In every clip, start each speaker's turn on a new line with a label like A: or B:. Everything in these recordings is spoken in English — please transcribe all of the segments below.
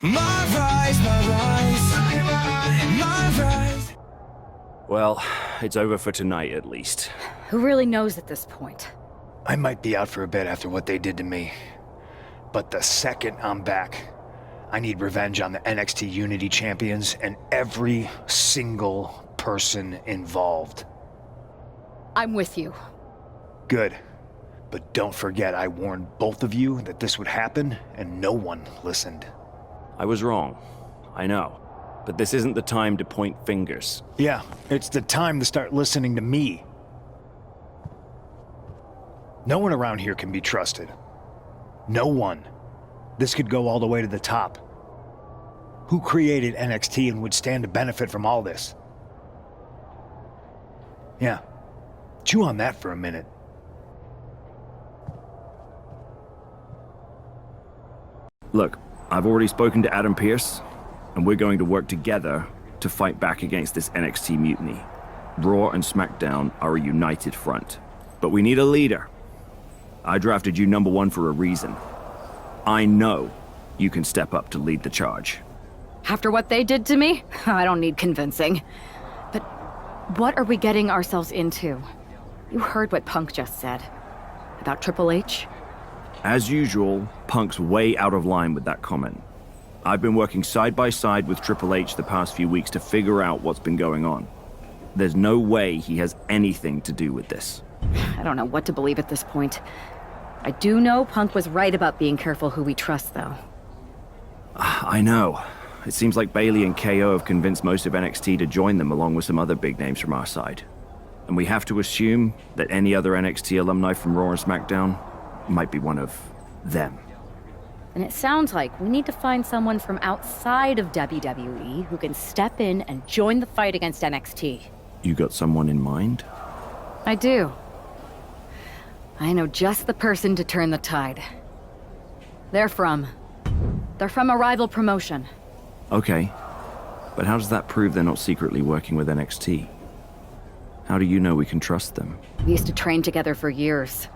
A: MyRISE, MyRISE.
B: Well, it's over for tonight at least.
C: Who really knows at this point?
D: I might be out for a bit after what they did to me. But the second I'm back, I need revenge on the NXT Unity Champions and every single person involved.
C: I'm with you.
D: Good. But don't forget I warned both of you that this would happen, and no one listened.
B: I was wrong. I know. But this isn't the time to point fingers.
D: Yeah, it's the time to start listening to me. No one around here can be trusted. No one. This could go all the way to the top. Who created NXT and would stand to benefit from all this? Yeah. Chew on that for a minute.
B: Look, I've already spoken to Adam Pearce, and we're going to work together to fight back against this NXT mutiny. Raw and SmackDown are a united front. But we need a leader. I drafted you #1 for a reason. I know you can step up to lead the charge.
C: After what they did to me, I don't need convincing. But what are we getting ourselves into? You heard what Punk just said. About Triple H?
B: As usual, Punk's way out of line with that comment. I've been working side by side with Triple H the past few weeks to figure out what's been going on. There's no way he has anything to do with this.
C: I don't know what to believe at this point. I do know Punk was right about being careful who we trust, though.
B: I know. It seems like Bailey and KO have convinced most of NXT to join them along with some other big names from our side. And we have to assume that any other NXT alumni from Raw and SmackDown might be one of them.
C: And it sounds like we need to find someone from outside of WWE who can step in and join the fight against NXT.
B: You got someone in mind?
C: I do. I know just the person to turn the tide. They're from a rival promotion.
B: Okay. But how does that prove they're not secretly working with NXT? How do you know we can trust them?
C: We used to train together for years.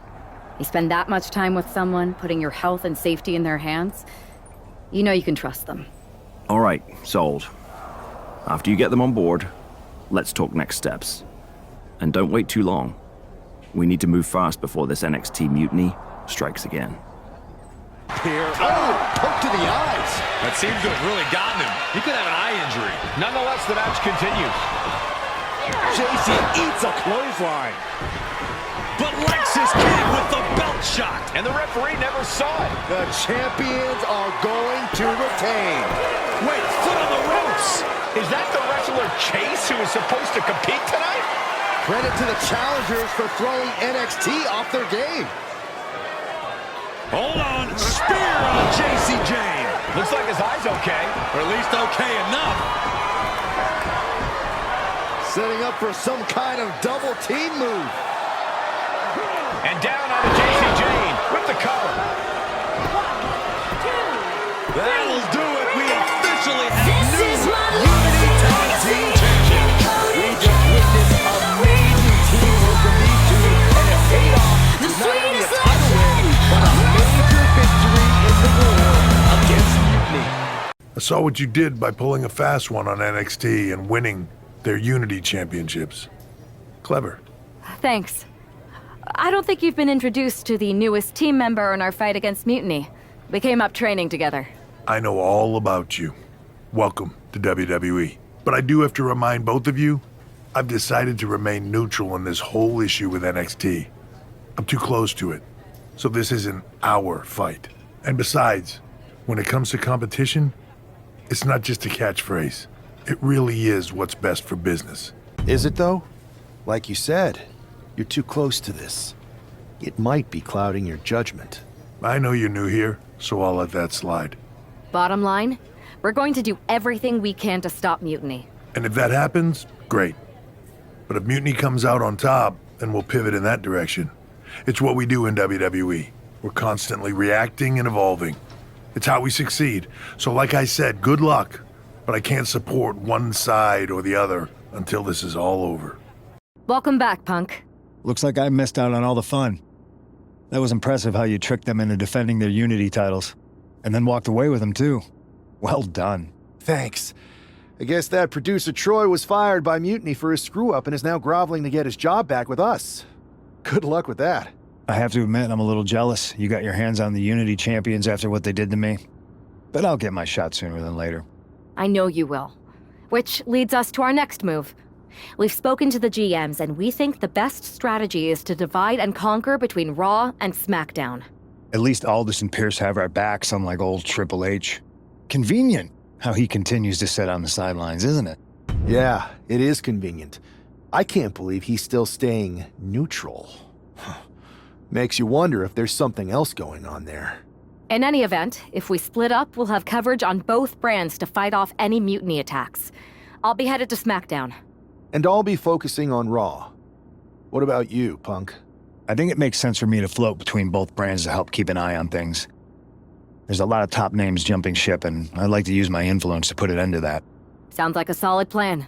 C: You spend that much time with someone, putting your health and safety in their hands, you know you can trust them.
B: All right, sold. After you get them on board, let's talk next steps. And don't wait too long. We need to move fast before this NXT mutiny strikes again.
E: Here. Oh, poke to the eyes. That seems to have really gotten him. He could have an eye injury. Nonetheless, the match continues. JC eats a clothesline. But Lexus Kid with the belt shot. And the referee never saw it. The champions are going to retain. Wait, foot on the ropes. Is that the wrestler Chase who is supposed to compete tonight? Credit to the challengers for throwing NXT off their game. Hold on. Spear on JC Jane. Looks like his eye's okay. Or at least okay enough. Setting up for some kind of double team move. And down on JC Jane with the cover. 1, 2, 3. That'll do it. We officially have new Unity Tag Team Champions. We just witnessed amazing teamwork from these two, and it paid off. Not only a title win, but a major victory in the war against Mutiny.
F: I saw what you did by pulling a fast one on NXT and winning their Unity Championships. Clever.
C: Thanks. I don't think you've been introduced to the newest team member in our fight against Mutiny. We came up training together.
F: I know all about you. Welcome to WWE. But I do have to remind both of you, I've decided to remain neutral in this whole issue with NXT. I'm too close to it. So this isn't our fight. And besides, when it comes to competition, it's not just a catchphrase. It really is what's best for business.
G: Is it though? Like you said, you're too close to this. It might be clouding your judgment.
F: I know you're new here, so I'll let that slide.
C: Bottom line, we're going to do everything we can to stop Mutiny.
F: And if that happens, great. But if Mutiny comes out on top, then we'll pivot in that direction. It's what we do in WWE. We're constantly reacting and evolving. It's how we succeed. So like I said, good luck. But I can't support one side or the other until this is all over.
C: Welcome back, Punk.
H: Looks like I missed out on all the fun. That was impressive how you tricked them into defending their Unity titles. And then walked away with them, too.
D: Well done.
G: Thanks. I guess that producer Troy was fired by Mutiny for his screw-up and is now groveling to get his job back with us. Good luck with that.
D: I have to admit, I'm a little jealous. You got your hands on the Unity champions after what they did to me. But I'll get my shot sooner than later.
C: I know you will. Which leads us to our next move. We've spoken to the GMs, and we think the best strategy is to divide and conquer between Raw and SmackDown.
D: At least Aldous and Pierce have our backs, unlike old Triple H. Convenient how he continues to sit on the sidelines, isn't it?
G: Yeah, it is convenient. I can't believe he's still staying neutral. Makes you wonder if there's something else going on there.
C: In any event, if we split up, we'll have coverage on both brands to fight off any mutiny attacks. I'll be headed to SmackDown.
G: And I'll be focusing on Raw. What about you, Punk?
D: I think it makes sense for me to float between both brands to help keep an eye on things. There's a lot of top names jumping ship, and I'd like to use my influence to put an end to that.
C: Sounds like a solid plan.